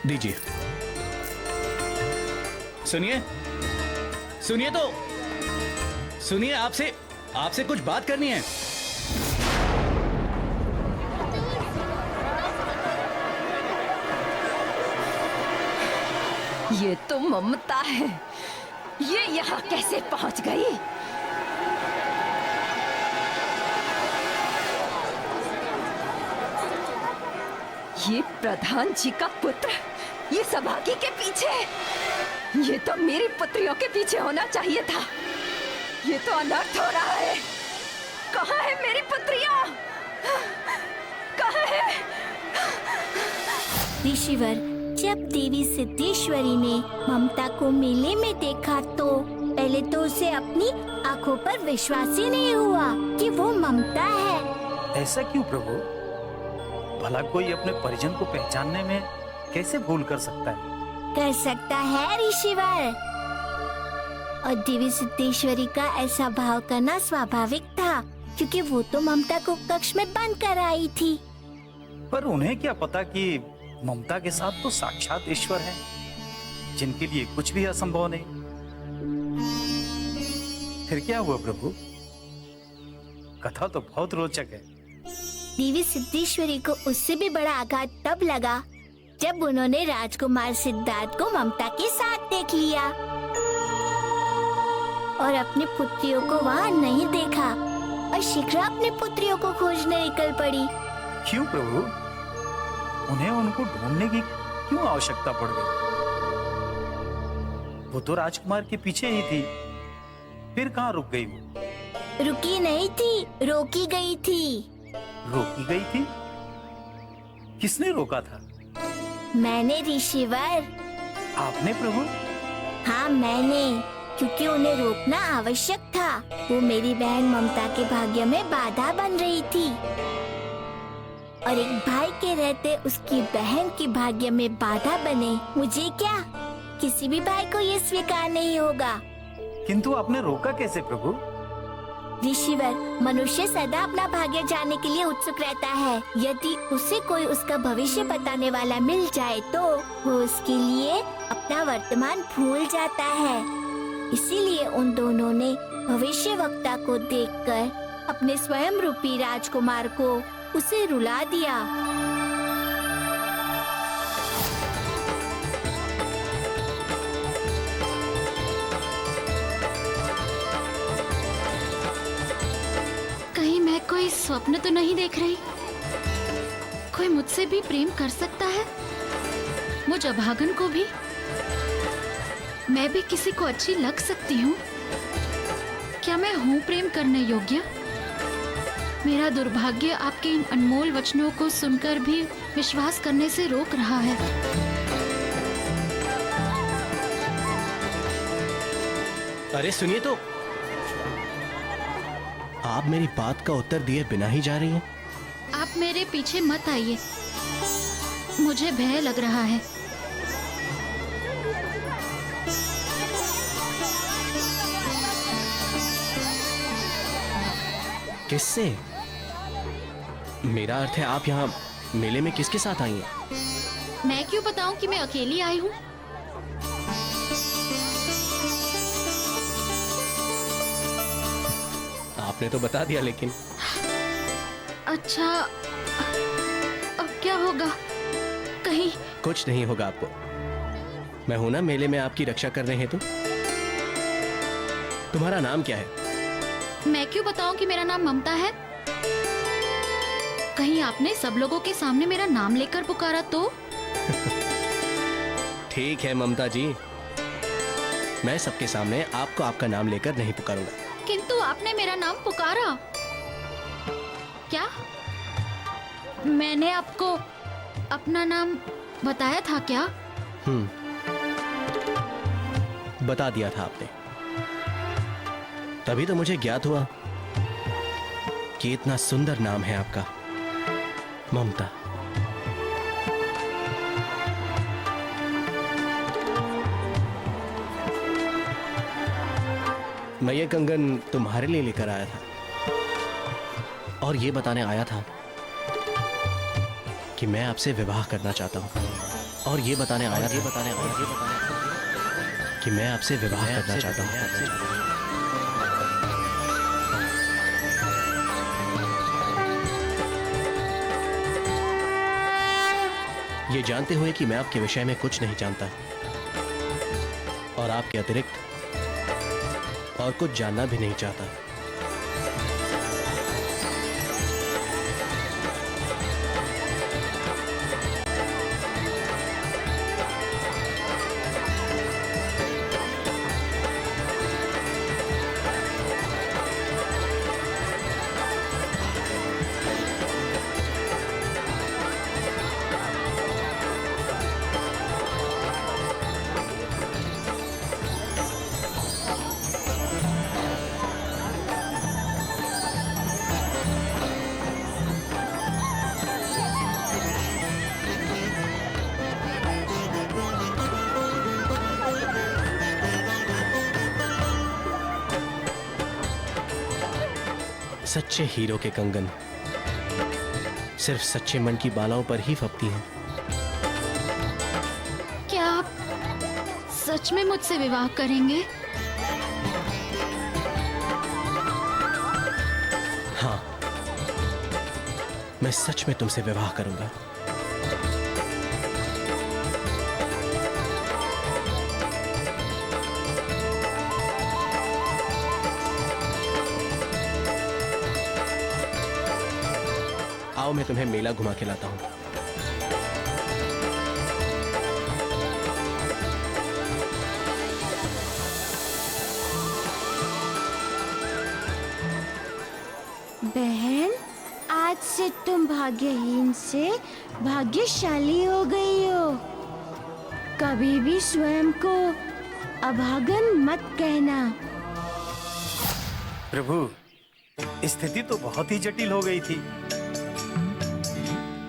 दीजिए। सुनिए, सुनिए तो सुनिए, आपसे कुछ बात करनी है। ये तो ममता है। ये यहाँ कैसे पहुंच गई? ये प्रधान जी का पुत्र ये सभागी के पीछे। ये तो मेरी पुत्रियों के पीछे होना चाहिए था। ये तो अनर्थ हो रहा है। कहाँ है मेरी पुत्रियां? कहाँ है? ऋषिवर, जब देवी सिद्धेश्वरी ने ममता को मेले में देखा तो पहले तो उसे अपनी आंखों पर विश्वास ही नहीं हुआ कि वो ममता है। ऐसा क्यों प्रभु? भला कोई अपने परिजन को पहचानने में कैसे भूल कर सकता है? कर सकता है ऋषिवर। और देवी सिद्धेश्वरी का ऐसा भाव करना स्वाभाविक था, क्योंकि वो तो ममता को कक्ष में बंद कर आई थी। पर उन्हें क्या पता कि ममता के साथ तो साक्षात ईश्वर है, जिनके लिए कुछ भी असंभव नहीं। फिर क्या हुआ प्रभु? कथा तो बहुत रोचक है। देवी सिद्धेश्वरी को उससे भी बड़ा आघात तब लगा जब उन्होंने राजकुमार सिद्धार्थ को ममता के साथ देख लिया और अपनी पुत्रियों को वहाँ नहीं देखा और शीघ्र अपनी पुत्रियों को खोजने निकल पड़ी। क्यों प्रभु? उन्हें उनको ढूंढने की क्यों आवश्यकता पड़ गई? वो तो राजकुमार के पीछे ही थी, फिर कहाँ रुक गई वो? रुकी नहीं थी, रोकी गई थी। रोकी गई थी? किसने रोका था? मैंने ऋषिवर। आपने प्रभु? हाँ मैंने, क्योंकि उन्हें रोकना आवश्यक था। वो मेरी बहन ममता के भाग्य में बाधा बन रही थी और एक भाई के रहते उसकी बहन के भाग्य में बाधा बने, मुझे क्या, किसी भी भाई को ये स्वीकार नहीं होगा। किंतु आपने रोका कैसे प्रभु? ऋषिवर, मनुष्य सदा अपना भाग्य जानने के लिए उत्सुक रहता है। यदि उसे कोई उसका भविष्य बताने वाला मिल जाए तो वो उसके लिए अपना वर्तमान भूल जाता है। इसीलिए उन दोनों ने भविष्यवक्ता को देखकर अपने स्वयं रूपी राजकुमार को उसे रुला दिया। कहीं मैं कोई स्वप्न तो नहीं देख रही? कोई मुझसे भी प्रेम कर सकता है? मुझ अभागन को भी? मैं भी किसी को अच्छी लग सकती हूँ? क्या मैं हूँ प्रेम करने योग्य? मेरा दुर्भाग्य आपके इन अनमोल वचनों को सुनकर भी विश्वास करने से रोक रहा है। अरे सुनिए तो, आप मेरी बात का उत्तर दिए बिना ही जा रही हैं। आप मेरे पीछे मत आइए, मुझे भय लग रहा है। किससे? मेरा अर्थ है आप यहाँ मेले में किसके साथ आई हैं? मैं क्यों बताऊं कि मैं अकेली आई हूँ? आपने तो बता दिया, लेकिन अच्छा, अब क्या होगा? कहीं कुछ नहीं होगा आपको। मैं हूं ना मेले में आपकी रक्षा करने हेतु। तुम्हारा नाम क्या है? मैं क्यों बताऊं कि मेरा नाम ममता है? कहीं आपने सब लोगों के सामने मेरा नाम लेकर पुकारा तो? ठीक है ममता जी, मैं सबके सामने आपको आपका नाम लेकर नहीं पुकारूंगा। किंतु आपने मेरा नाम पुकारा। क्या मैंने आपको अपना नाम बताया था क्या? बता दिया था आपने। तभी तो मुझे ज्ञात हुआ कि इतना सुंदर नाम है आपका, ममता। मैं ये कंगन तुम्हारे लिए लेकर आया था और ये बताने आया था कि मैं आपसे विवाह करना चाहता हूं। और ये बताने आया कि मैं आपसे विवाह करना चाहता हूँ। ये जानते हुए कि मैं आपके विषय में कुछ नहीं जानता और आपके अतिरिक्त और कुछ जानना भी नहीं चाहता। सच्चे हीरो के कंगन सिर्फ सच्चे मन की बालाओं पर ही फपती हैं। क्या आप सच में मुझसे विवाह करेंगे? हाँ, मैं सच में तुमसे विवाह करूंगा। आओ मैं तुम्हें मेला घुमा के लाता हूं। बहन, आज से तुम भाग्यहीन से भाग्यशाली हो गई हो। कभी भी स्वयं को अभागन मत कहना। प्रभु, स्थिति तो बहुत ही जटिल हो गई थी।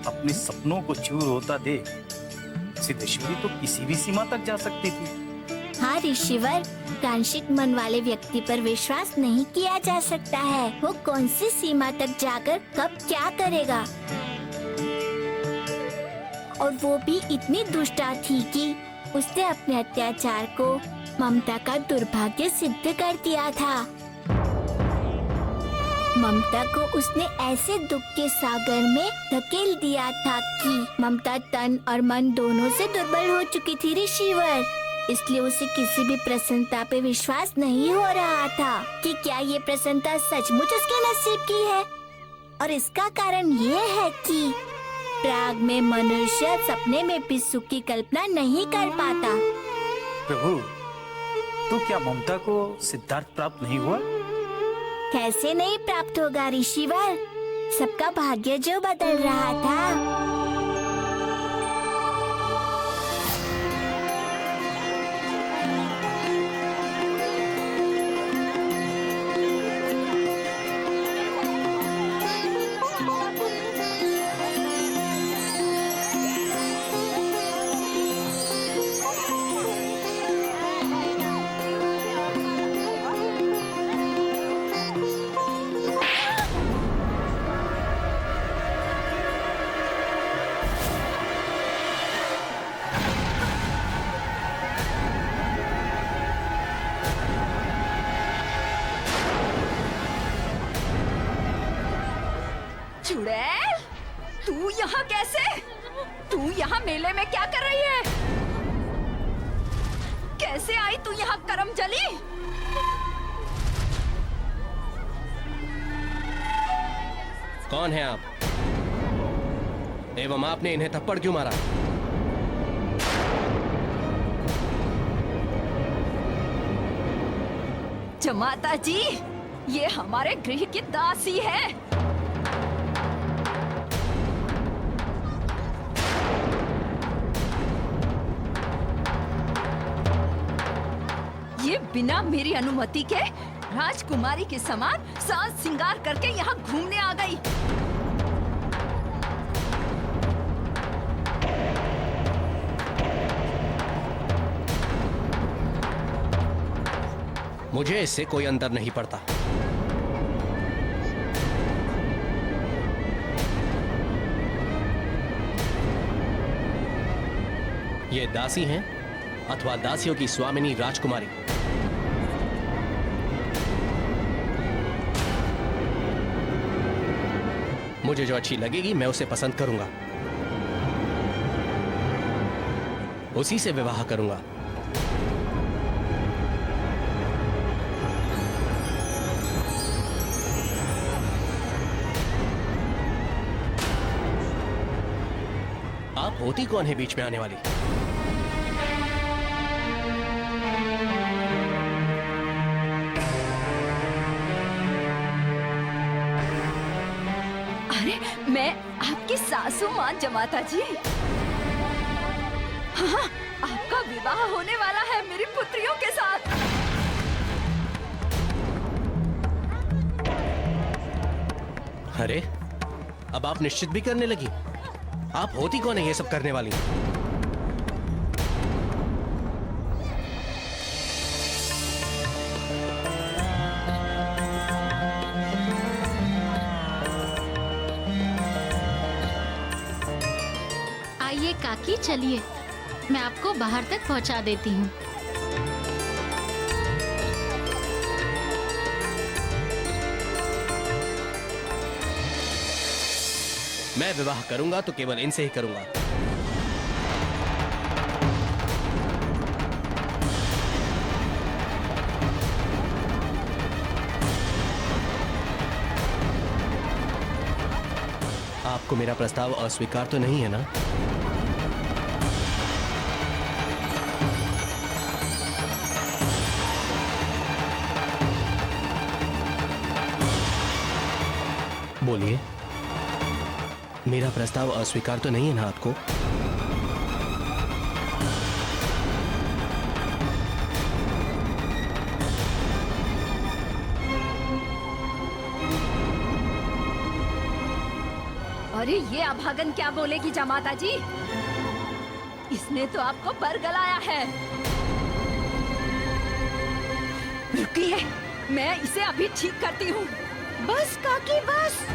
अपने सपनों को चूर होता देख सिद्धेश्वरी तो किसी भी सीमा तक जा सकती थी। हाँ ऋषिवर, कांशिक मन वाले व्यक्ति पर विश्वास नहीं किया जा सकता है। वो कौन सी सीमा तक जाकर कब क्या करेगा। और वो भी इतनी दुष्टा थी कि उसने अपने अत्याचार को ममता का दुर्भाग्य सिद्ध कर दिया था। ममता को उसने ऐसे दुख के सागर में धकेल दिया था कि ममता तन और मन दोनों से दुर्बल हो चुकी थी ऋषिवर। इसलिए उसे किसी भी प्रसन्नता पे विश्वास नहीं हो रहा था कि क्या ये प्रसन्नता सचमुच उसके नसीब की है। और इसका कारण ये है कि प्राग में मनुष्य सपने में भी सुख की कल्पना नहीं कर पाता। प्रभु, तो क्या ममता को सिद्धार्थ प्राप्त नहीं हुआ? कैसे नहीं प्राप्त होगा ऋषिवर? सबका भाग्य जो बदल रहा था। चुड़ैल, तू यहाँ कैसे? तू यहाँ मेले में क्या कर रही है? कैसे आई तू यहाँ करमजली? कौन है आप? एवं आपने इन्हें थप्पड़ क्यों मारा? जमाता जी, ये हमारे गृह की दासी है। ये बिना मेरी अनुमति के राजकुमारी के समान साज सिंगार करके यहाँ घूमने आ गई। मुझे इससे कोई अंतर नहीं पड़ता। ये दासी हैं अथवा दासियों की स्वामिनी राजकुमारी। मुझे जो अच्छी लगेगी मैं उसे पसंद करूंगा, उसी से विवाह करूंगा। आप होती कौन है बीच में आने वाली? अरे मैं आपकी सासू मां जमाता जी। हाँ, आपका विवाह होने वाला है मेरी पुत्रियों के साथ। अरे अब आप निश्चित भी करने लगी? आप होती कौन है ये सब करने वाली? आइए काकी, चलिए मैं आपको बाहर तक पहुंचा देती हूँ। मैं विवाह करूंगा तो केवल इनसे ही करूंगा। आपको मेरा प्रस्ताव अस्वीकार तो नहीं है ना? बोलिए, मेरा प्रस्ताव अस्वीकार तो नहीं है ना आपको? अरे ये अभागन क्या बोलेगी जमाता जी? इसने तो आपको बरगलाया है। रुकिए, मैं इसे अभी ठीक करती हूँ। बस काकी बस।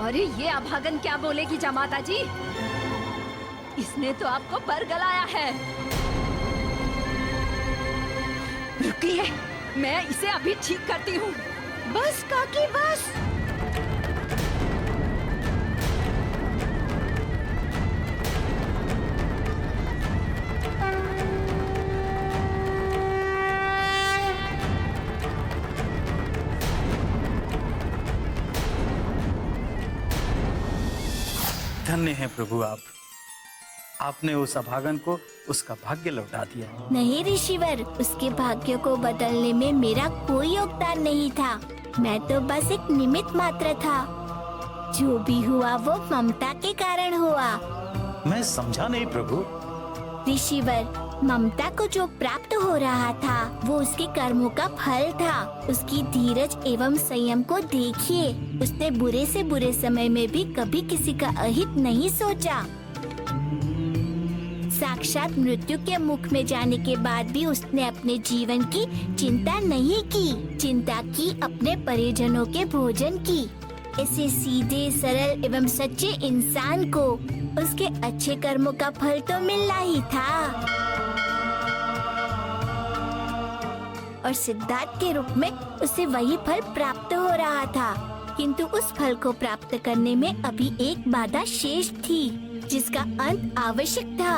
अरे ये अभागन क्या बोलेगी जमाता जी? इसने तो आपको बरगलाया है। रुकिए, मैं इसे अभी ठीक करती हूँ। बस काकी बस। धन्य है प्रभु आप। आपने उस अभागन को उसका भाग्य लौटा दिया। नहीं ऋषिवर, उसके भाग्य को बदलने में मेरा कोई योगदान नहीं था। मैं तो बस एक निमित्त मात्र था। जो भी हुआ वो ममता के कारण हुआ। मैं समझा नहीं प्रभु। ऋषिवर, ममता को जो प्राप्त हो रहा था वो उसके कर्मों का फल था। उसकी धीरज एवं संयम को देखिए। उसने बुरे से बुरे समय में भी कभी किसी का अहित नहीं सोचा। साक्षात मृत्यु के मुख में जाने के बाद भी उसने अपने जीवन की चिंता नहीं की। चिंता की अपने परिजनों के भोजन की। ऐसे सीधे, सरल एवं सच्चे इंसान को उसके अच्छे कर्मों का फल तो मिलना ही था। और सिद्धार्थ के रूप में उसे वही फल प्राप्त हो रहा था। किंतु उस फल को प्राप्त करने में अभी एक बाधा शेष थी, जिसका अंत आवश्यक था।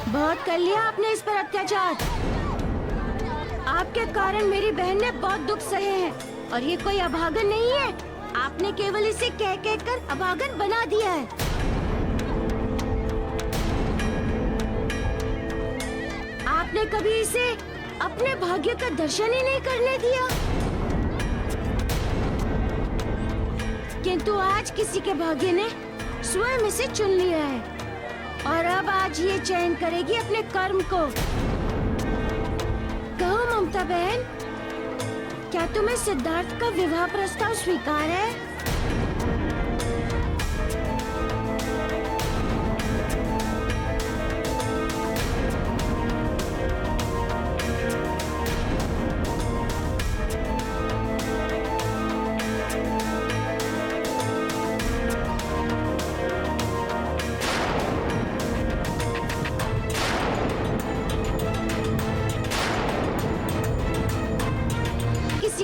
बहुत कर लिया आपने इस पर अत्याचार। आपके कारण मेरी बहन ने बहुत दुख सहे हैं और ये कोई अभागन नहीं है। आपने केवल इसे कह कर अभागन बना दिया है। आपने कभी इसे अपने भाग्य का दर्शन ही नहीं करने दिया। किंतु आज किसी के भाग्य ने स्वयं इसे चुन लिया है और अब आज ये चयन करेगी अपने कर्म को। कहो ममता बहन, क्या तुम्हें सिद्धार्थ का विवाह प्रस्ताव स्वीकार है?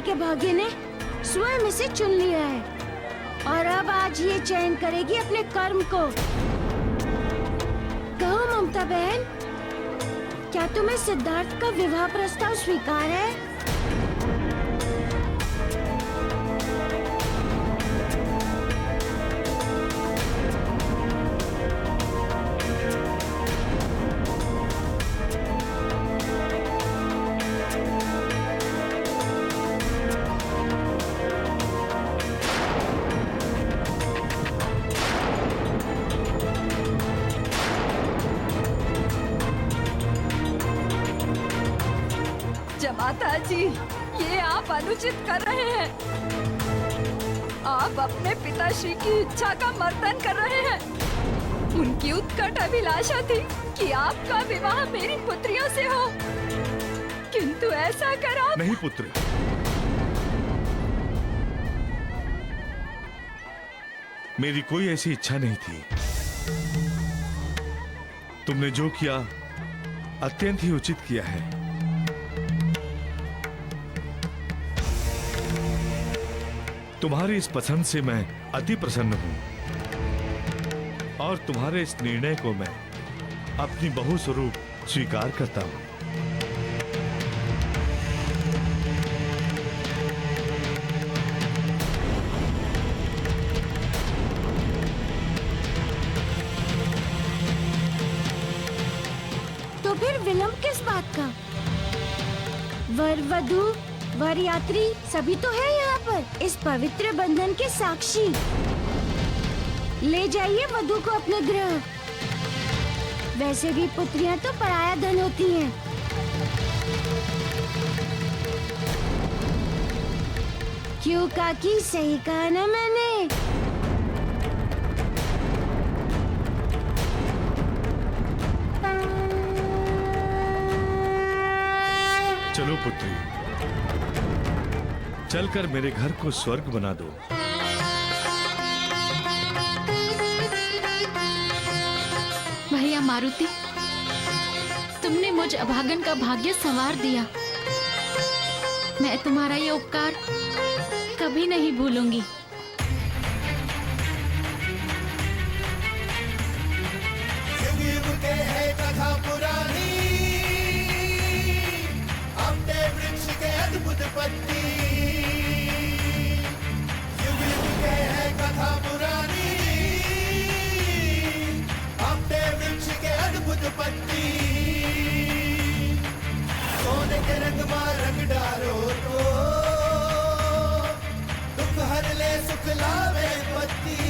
के भाग्य ने स्वयं इसे चुन लिया है और अब आज ये चयन करेगी अपने कर्म को। कहो ममता बहन, क्या तुम्हें सिद्धार्थ का विवाह प्रस्ताव स्वीकार है? जमाता जी, ये आप अनुचित कर रहे हैं। आप अपने पिताश्री की इच्छा का मर्दन कर रहे हैं। उनकी उत्कट अभिलाषा थी कि आपका विवाह मेरी पुत्रियों से हो, किंतु ऐसा कर आप... नहीं पुत्र, मेरी कोई ऐसी इच्छा नहीं थी। तुमने जो किया अत्यंत ही उचित किया है। तुम्हारी इस पसंद से मैं अति प्रसन्न हूं और तुम्हारे इस निर्णय को मैं अपनी बहू स्वरूप स्वीकार करता हूं। तो फिर विलंब किस बात का? वर वधू वर यात्री सभी तो है यहाँ पर, इस पवित्र बंधन के साक्षी। ले जाइए वधू को अपने गृह। वैसे भी पुत्रियां तो पराया धन होती हैं। क्यों काकी, सही कहा ना मैंने? चलो पुत्री, चलकर मेरे घर को स्वर्ग बना दो। भैया मारुति, तुमने मुझ अभागन का भाग्य संवार दिया। मैं तुम्हारा ये उपकार कभी नहीं भूलूंगी। युग युग के है कथा पुरानी, अपने वृक्ष के अद्भुत पत्ती। युग युग के है कथा पुरानी, अपने वृक्ष के अद्भुत पत्ती। सोने के रंग में रंग डालो तो दुख हर ले सुख लावे पत्ती।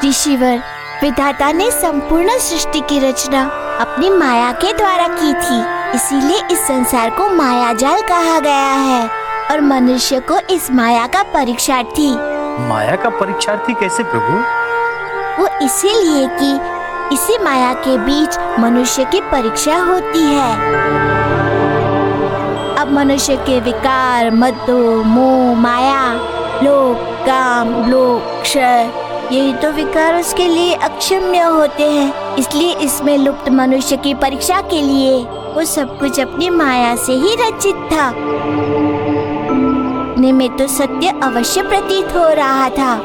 ऋषिवर, विधाता ने संपूर्ण सृष्टि की रचना अपनी माया के द्वारा की थी, इसीलिए इस संसार को माया जाल कहा गया है और मनुष्य को इस माया का परीक्षार्थी। माया का परीक्षार्थी कैसे प्रभु? वो इसीलिए कि इसी माया के बीच मनुष्य की परीक्षा होती है। अब मनुष्य के विकार, मदो, मोह, माया, लोभ, काम, लोभ, क्षय, यही तो विकार उसके लिए अक्षम्य होते हैं। इसलिए इसमें लुप्त मनुष्य की परीक्षा के लिए वो सब कुछ अपनी माया से ही रचित था। में तो सत्य अवश्य प्रतीत हो रहा था,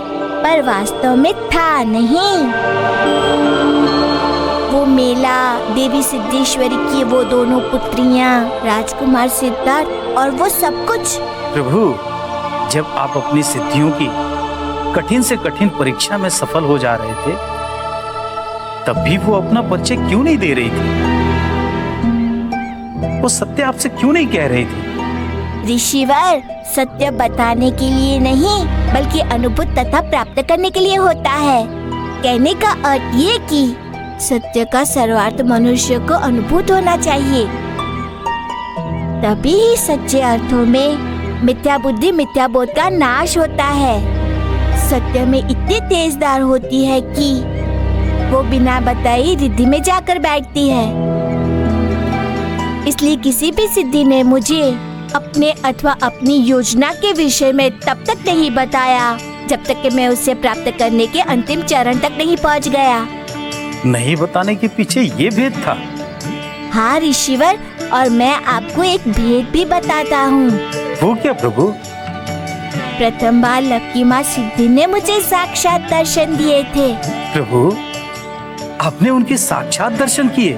पर वास्तव में था नहीं। वो मेला, देवी सिद्धेश्वरी की वो दोनों पुत्रियां, राजकुमार सिद्धार्थ और वो सब कुछ। प्रभु, जब आप अपनी सिद्धियों की कठिन से कठिन परीक्षा में सफल हो जा रहे थे, तब भी वो अपना परिचय क्यों नहीं दे रही थी? वो सत्य आपसे क्यों नहीं कह रही थी? ऋषिवर, सत्य बताने के लिए नहीं बल्कि अनुभूत तथा प्राप्त करने के लिए होता है। कहने का अर्थ ये कि सत्य का सर्वार्थ मनुष्य को अनुभूत होना चाहिए। तभी ही सच्चे अर्थों में मिथ्या बुद्धि मिथ्या बोध का नाश होता है। सत्य में इतनी तेजदार होती है कि वो बिना बताई रिद्धि में जाकर बैठती है। इसलिए किसी भी सिद्धि ने मुझे अपने अथवा अपनी योजना के विषय में तब तक नहीं बताया जब तक कि मैं उसे प्राप्त करने के अंतिम चरण तक नहीं पहुंच गया। नहीं बताने के पीछे ये भेद था? हाँ ऋषिवर, और मैं आपको एक भेद भी बताता हूँ। वो क्या प्रभु? प्रथम बार लक्की माँ सिद्धि ने मुझे साक्षात दर्शन दिए थे। प्रभु, आपने उनके साक्षात दर्शन किए?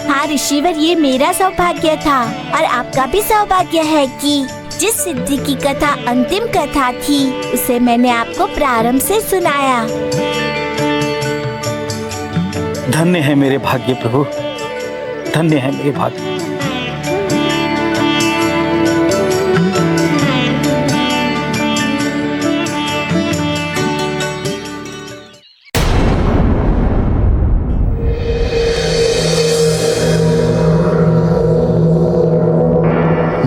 हाँ ऋषिवर, ये मेरा सौभाग्य था और आपका भी सौभाग्य है कि जिस सिद्धि की कथा अंतिम कथा थी उसे मैंने आपको प्रारंभ से सुनाया। धन्य है मेरे भाग्य प्रभु, धन्य है मेरे भाग्य।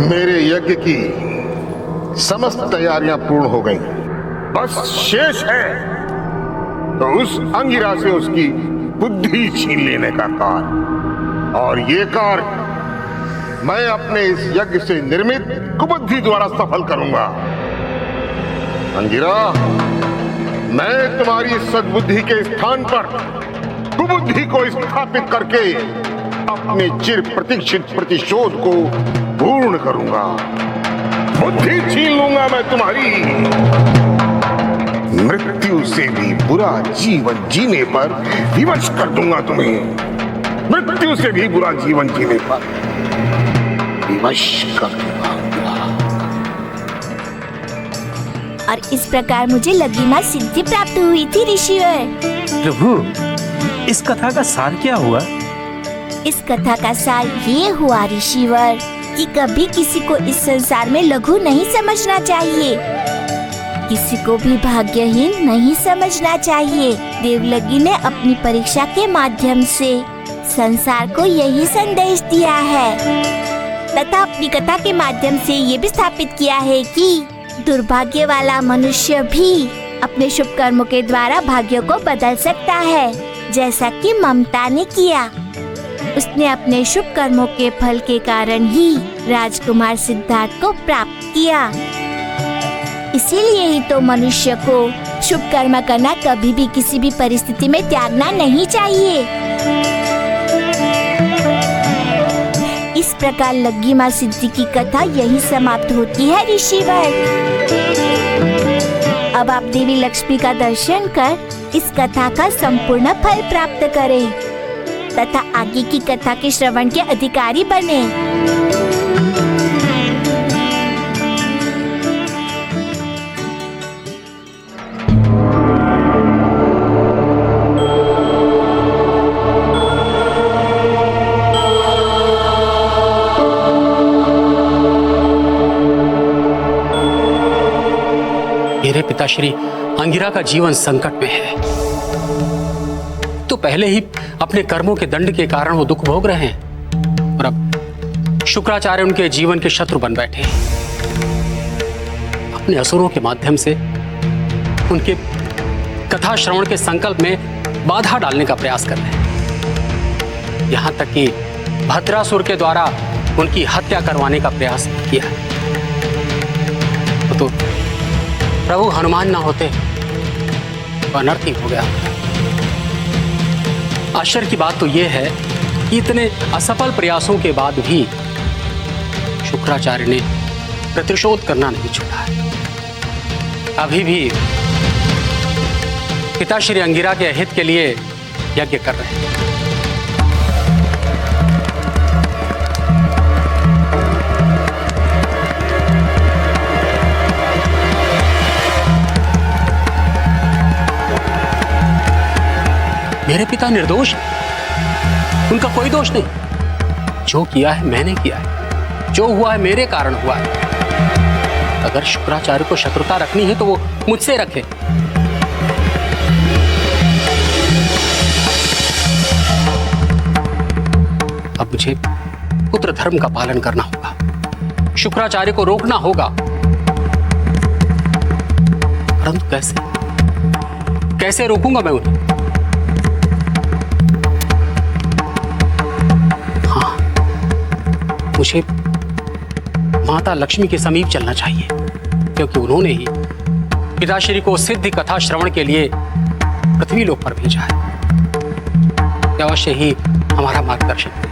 मेरे यज्ञ की समस्त तैयारियां पूर्ण हो गईं। बस शेष है तो उस अंगिरा से उसकी बुद्धि छीन लेने का कार्य, और ये कार्य मैं अपने इस यज्ञ से निर्मित कुबुद्धि द्वारा सफल करूंगा। अंगिरा, मैं तुम्हारी सद्बुद्धि के स्थान पर कुबुद्धि को स्थापित करके अपने चिर प्रतीक्षित प्रतिशोध को पूर्ण करूंगा। बुद्धि छीन लूंगा मैं तुम्हारी। मृत्यु से भी बुरा जीवन जीने पर विवश कर दूंगा तुम्हें। मृत्यु से भी बुरा जीवन जीने पर विवश कर दूंगा। और इस प्रकार मुझे लघिमा सिद्धि प्राप्त हुई थी ऋषिवर। प्रभु, इस कथा का सार क्या हुआ? इस कथा का सार ये हुआ ऋषिवर कि कभी किसी को इस संसार में लघु नहीं समझना चाहिए, किसी को भी भाग्यहीन नहीं समझना चाहिए। देवलगी ने अपनी परीक्षा के माध्यम से संसार को यही संदेश दिया है तथा अपनी कथा के माध्यम से ये भी स्थापित किया है कि दुर्भाग्य वाला मनुष्य भी अपने शुभ कर्मों के द्वारा भाग्य को बदल सकता है, जैसा कि ममता ने किया। उसने अपने शुभ कर्मों के फल के कारण ही राजकुमार सिद्धार्थ को प्राप्त किया। इसीलिए ही तो मनुष्य को शुभ कर्म करना कभी भी किसी भी परिस्थिति में त्यागना नहीं चाहिए। इस प्रकार लग्गिमा सिद्धि की कथा यही समाप्त होती है ऋषिवर। अब आप देवी लक्ष्मी का दर्शन कर इस कथा का संपूर्ण फल प्राप्त करें तथा आगे की कथा के श्रवण के अधिकारी बने। मेरे पिताश्री, अंगिरा का जीवन संकट में है। तो पहले ही अपने कर्मों के दंड के कारण वो दुख भोग रहे हैं और अब शुक्राचार्य उनके जीवन के शत्रु बन बैठे हैं। अपने असुरों के माध्यम से उनके कथा श्रवण के संकल्प में बाधा डालने का प्रयास कर रहे हैं। यहां तक कि भद्रासुर के द्वारा उनकी हत्या करवाने का प्रयास किया। तो प्रभु हनुमान ना होते तो अनर्थ ही हो गया। आश्चर्य की बात तो यह है कि इतने असफल प्रयासों के बाद भी शुक्राचार्य ने प्रतिशोध करना नहीं छोड़ा है। अभी भी पिताश्री अंगिरा के हित के लिए यज्ञ कर रहे हैं। मेरे पिता निर्दोष हैं। उनका कोई दोष नहीं। जो किया है मैंने किया है, जो हुआ है मेरे कारण हुआ है। अगर शुक्राचार्य को शत्रुता रखनी है तो वो मुझसे रखे। अब मुझे पुत्र धर्म का पालन करना होगा, शुक्राचार्य को रोकना होगा। परंतु कैसे कैसे रोकूंगा मैं उन्हें? हाँ, मुझे माता लक्ष्मी के समीप चलना चाहिए, क्योंकि उन्होंने ही पिताश्री को सिद्धि कथा श्रवण के लिए पृथ्वी लोक पर भेजा है। अवश्य ही हमारा मार्गदर्शन करें।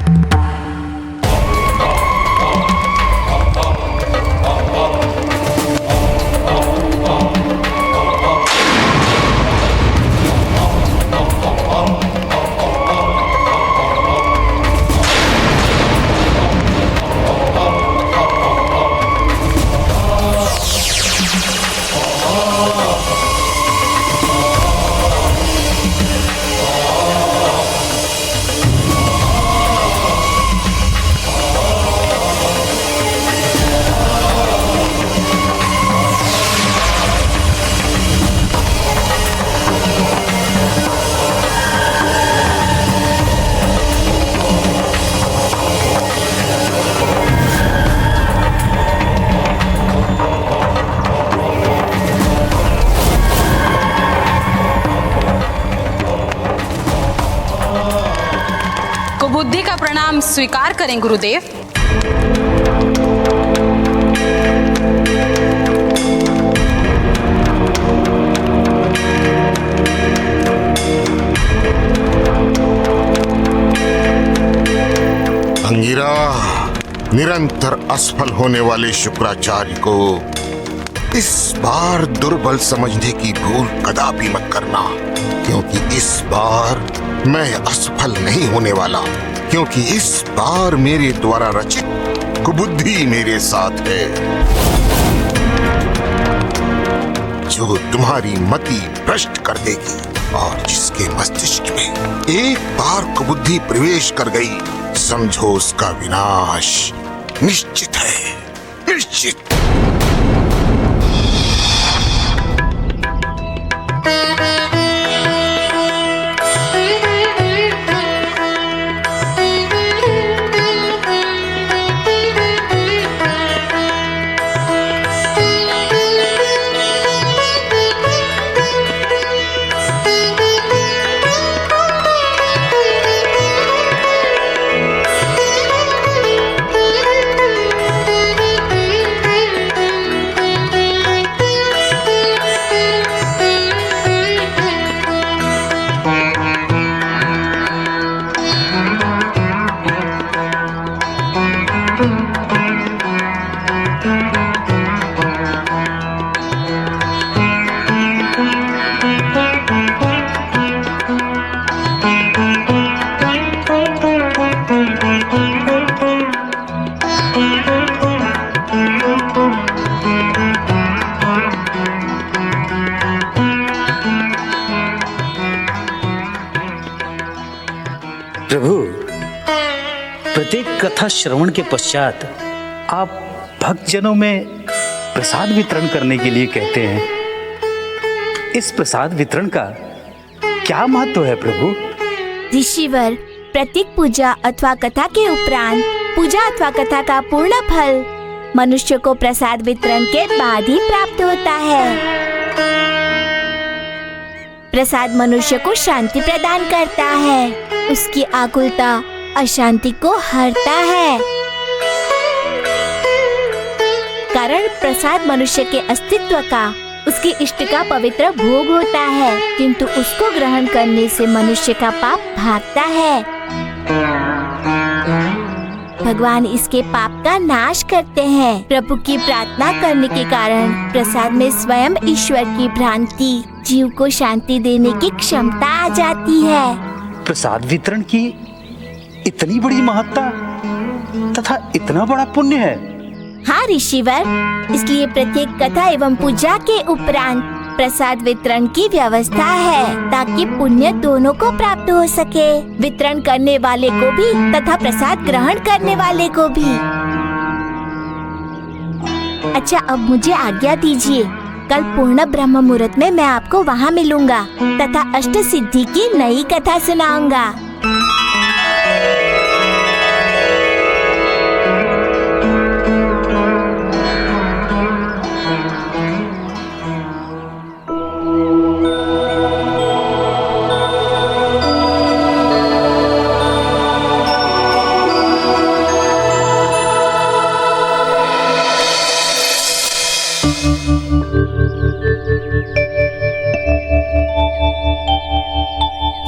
बुद्धि का प्रणाम स्वीकार करें गुरुदेव। अंगिरा, निरंतर असफल होने वाले शुक्राचार्य को इस बार दुर्बल समझने की भूल कदापि मत करना, क्योंकि इस बार मैं असफल नहीं होने वाला, क्योंकि इस बार मेरे द्वारा रचित कुबुद्धि मेरे साथ है, जो तुम्हारी मति भ्रष्ट कर देगी। और जिसके मस्तिष्क में एक बार कुबुद्धि प्रवेश कर गई, समझो उसका विनाश निश्चित है, निश्चित। प्रभु, प्रत्येक कथा श्रवण के पश्चात आप भक्तजनों में प्रसाद वितरण करने के लिए कहते हैं। इस प्रसाद वितरण का क्या महत्व है प्रभु? ऋषिवर, प्रत्येक पूजा अथवा कथा के उपरांत पूजा अथवा कथा का पूर्ण फल मनुष्य को प्रसाद वितरण के बाद ही प्राप्त होता है। प्रसाद मनुष्य को शांति प्रदान करता है, उसकी आकुलता अशांति को हरता है। कारण प्रसाद मनुष्य के अस्तित्व का, उसके इष्ट का पवित्र भोग होता है, किंतु उसको ग्रहण करने से मनुष्य का पाप भागता है। भगवान इसके पाप का नाश करते हैं। प्रभु की प्रार्थना करने के कारण प्रसाद में स्वयं ईश्वर की भ्रांति जीव को शांति देने की क्षमता आ जाती है। प्रसाद वितरण की इतनी बड़ी महत्ता तथा इतना बड़ा पुण्य है। हाँ ऋषिवर, इसलिए प्रत्येक कथा एवं पूजा के उपरांत प्रसाद वितरण की व्यवस्था है ताकि पुण्य दोनों को प्राप्त हो सके, वितरण करने वाले को भी तथा प्रसाद ग्रहण करने वाले को भी। अच्छा, अब मुझे आज्ञा दीजिए। कल पूर्ण ब्रह्म मुहूर्त में मैं आपको वहाँ मिलूंगा तथा अष्ट सिद्धि की नई कथा सुनाऊंगा।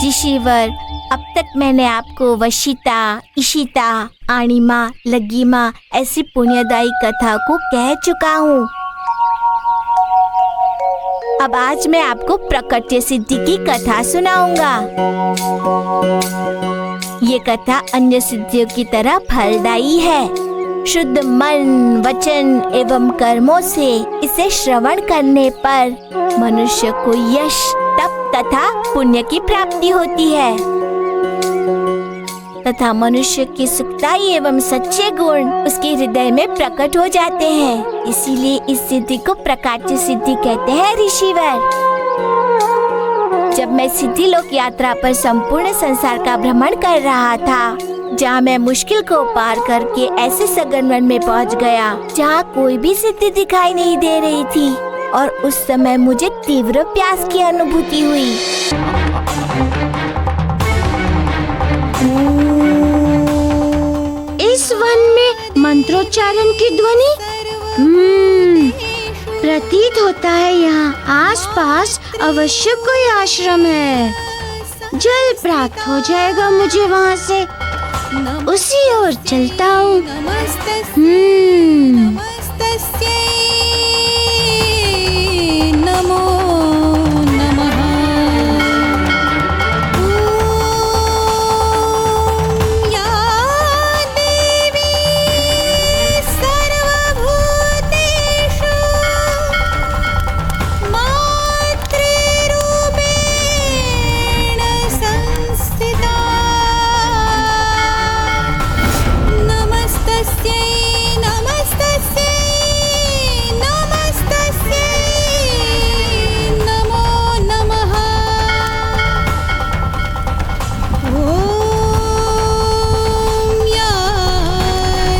ऋषिवर, अब तक मैंने आपको वशिता, इशिता, आणिमा, लग्गिमा ऐसी पुण्यदायी कथा को कह चुका हूँ। अब आज मैं आपको प्रकट्य सिद्धि की कथा सुनाऊंगा। ये कथा अन्य सिद्धियों की तरह फलदायी है। शुद्ध मन, वचन एवं कर्मों से इसे श्रवण करने पर मनुष्य को यश, तप तथा पुण्य की प्राप्ति होती है तथा मनुष्य की सुखदायी एवं सच्चे गुण उसके हृदय में प्रकट हो जाते हैं। इसीलिए इस सिद्धि को प्रकाट्य सिद्धि कहते हैं ऋषिवर। जब मैं सिद्धि लोक यात्रा पर संपूर्ण संसार का भ्रमण कर रहा था, जहाँ मैं मुश्किल को पार करके ऐसे सघन वन में पहुँच गया जहाँ कोई भी सिद्धि दिखाई नहीं दे रही थी, और उस समय मुझे तीव्र प्यास की अनुभूति हुई। इस वन में मंत्रोच्चारण की ध्वनि प्रतीत होता है यहाँ आसपास अवश्य कोई आश्रम है। जल प्राप्त हो जाएगा मुझे वहाँ से, उसी ओर चलता हूँ। नमो नमः। या देवी सर्वभूतेषु मातृरूपेण संस्थिता, नमस्तस्यै नमस्तस्यै नमस्तस्यै नमो नमः। ॐ या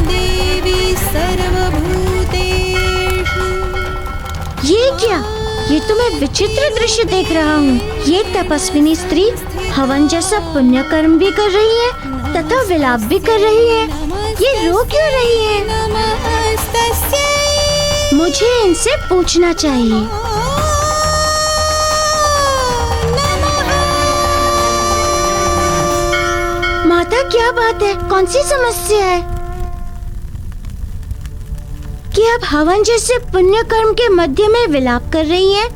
देवी सर्वभूतेषु। ये क्या? ये तो मैं विचित्र दृश्य देख रहा हूँ। ये तपस्विनी स्त्री हवन जैसा पुण्य कर्म भी कर रही है तथा विलाप भी कर रही है। ये रो क्यों रही है? नमस्तस्यै मुझे इनसे पूछना चाहिए। माता, क्या बात है? कौन सी समस्या है कि आप हवन जैसे पुण्य कर्म के मध्य में विलाप कर रही हैं?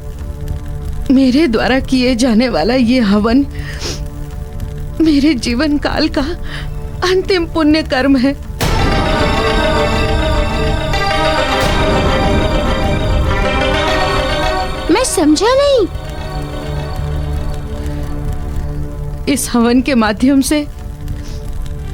मेरे द्वारा किए जाने वाला ये हवन मेरे जीवन काल का अंतिम पुण्य कर्म है। मैं समझा नहीं। इस हवन के माध्यम से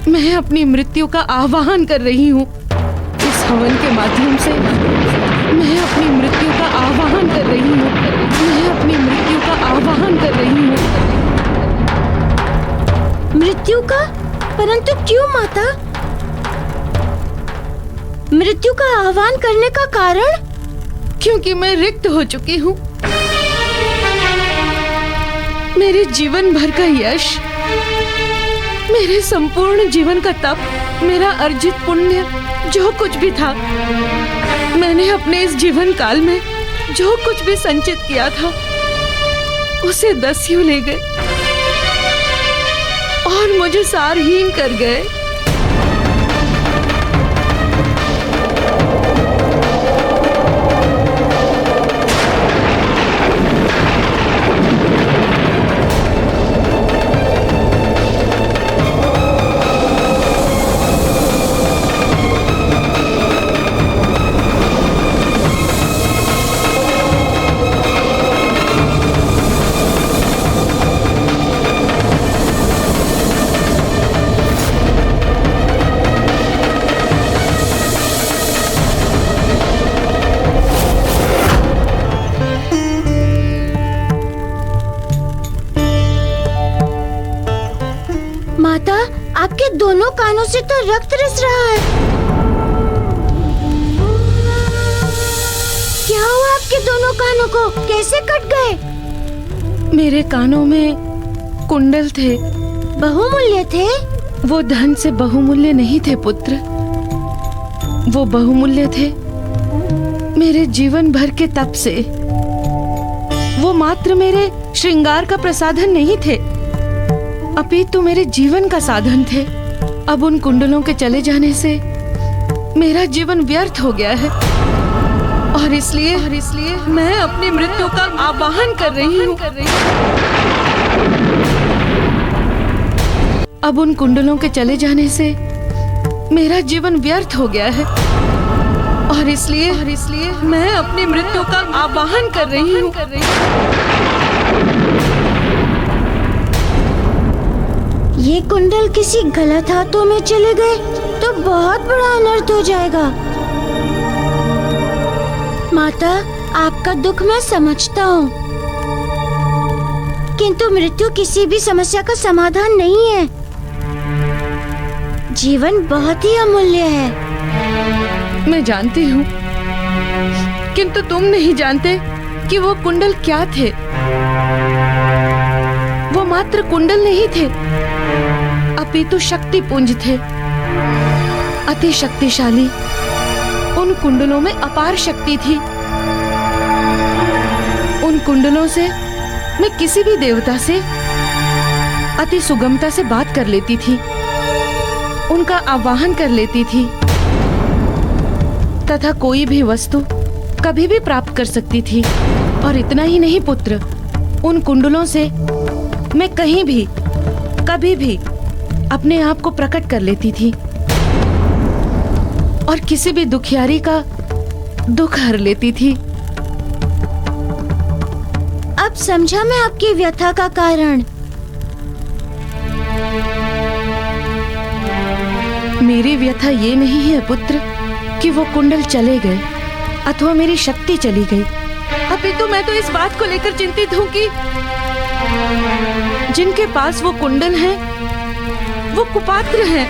मैं अपनी मृत्यु का आह्वान कर रही हूँ। इस हवन के माध्यम से मैं अपनी मृत्यु का आह्वान कर रही हूँ। मैं अपनी मृत्यु का आह्वान कर रही हूँ। मृत्यु का? परंतु क्यों माता? मृत्यु का आह्वान करने का कारण? क्योंकि मैं रिक्त हो चुकी हूँ। मेरे जीवन भर का यश, मेरे संपूर्ण जीवन का तप, मेरा अर्जित पुण्य, जो कुछ भी था, मैंने अपने इस जीवन काल में जो कुछ भी संचित किया था उसे दस्यु ले गए और मुझे सारहीन कर गए। दोनों कानों से तो रक्त रिस रहा है। क्या हुआ आपके दोनों कानों को? कैसे कट गए? मेरे कानों में कुंडल थे। बहुमूल्य थे? वो धन से बहुमूल्य नहीं थे पुत्र, वो बहुमूल्य थे मेरे जीवन भर के तप से। वो मात्र मेरे श्रृंगार का प्रसाधन नहीं थे, अपितु मेरे जीवन का साधन थे। अब उन कुंडलों के चले जाने से मेरा जीवन व्यर्थ हो गया है और इसलिए मैं अपनी मृत्यु का आवाहन कर रही हूँ। अब उन कुंडलों के चले जाने से मेरा जीवन व्यर्थ हो गया है और इसलिए मैं अपनी मृत्यु का आवाहन कर रही हूँ। ये कुंडल किसी गलत हाथों में चले गए तो बहुत बड़ा अनर्थ हो जाएगा। माता, आपका दुख मैं समझता हूँ, किंतु मृत्यु किसी भी समस्या का समाधान नहीं है। जीवन बहुत ही अमूल्य है। मैं जानती हूँ, किंतु तुम नहीं जानते कि वो कुंडल क्या थे। वो मात्र कुंडल नहीं थे, अपितु शक्ति पुंज थे, अति शक्तिशाली। उन कुंडलों में अपार शक्ति थी। उन कुंडलों से मैं किसी भी देवता से अति सुगमता से बात कर लेती थी, उनका आवाहन कर लेती थी तथा कोई भी वस्तु कभी भी प्राप्त कर सकती थी। और इतना ही नहीं पुत्र, उन कुंडलों से मैं कहीं भी कभी भी अपने आप को प्रकट कर लेती थी और किसी भी दुखियारी का दुख हर लेती थी। अब समझा मैं आपकी व्यथा का कारण। मेरी व्यथा ये नहीं है पुत्र कि वो कुंडल चले गए अथवा मेरी शक्ति चली गई, अपितु मैं तो इस बात को लेकर चिंतित हूँ कि जिनके पास वो कुंडल हैं, वो कुपात्र हैं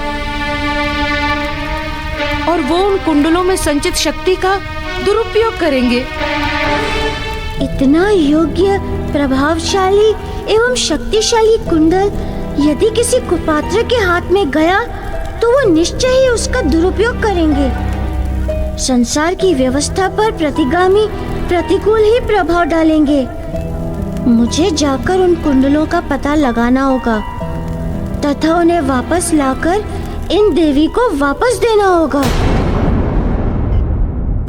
और वो उन कुंडलों में संचित शक्ति का दुरुपयोग करेंगे। इतना योग्य, प्रभावशाली एवं शक्तिशाली कुंडल यदि किसी कुपात्र के हाथ में गया तो वो निश्चय ही उसका दुरुपयोग करेंगे। संसार की व्यवस्था पर प्रतिगामी प्रतिकूल ही प्रभाव डालेंगे। मुझे जाकर उन कुंडलों का पता लगाना होगा तथा उन्हें वापस लाकर इन देवी को वापस देना होगा।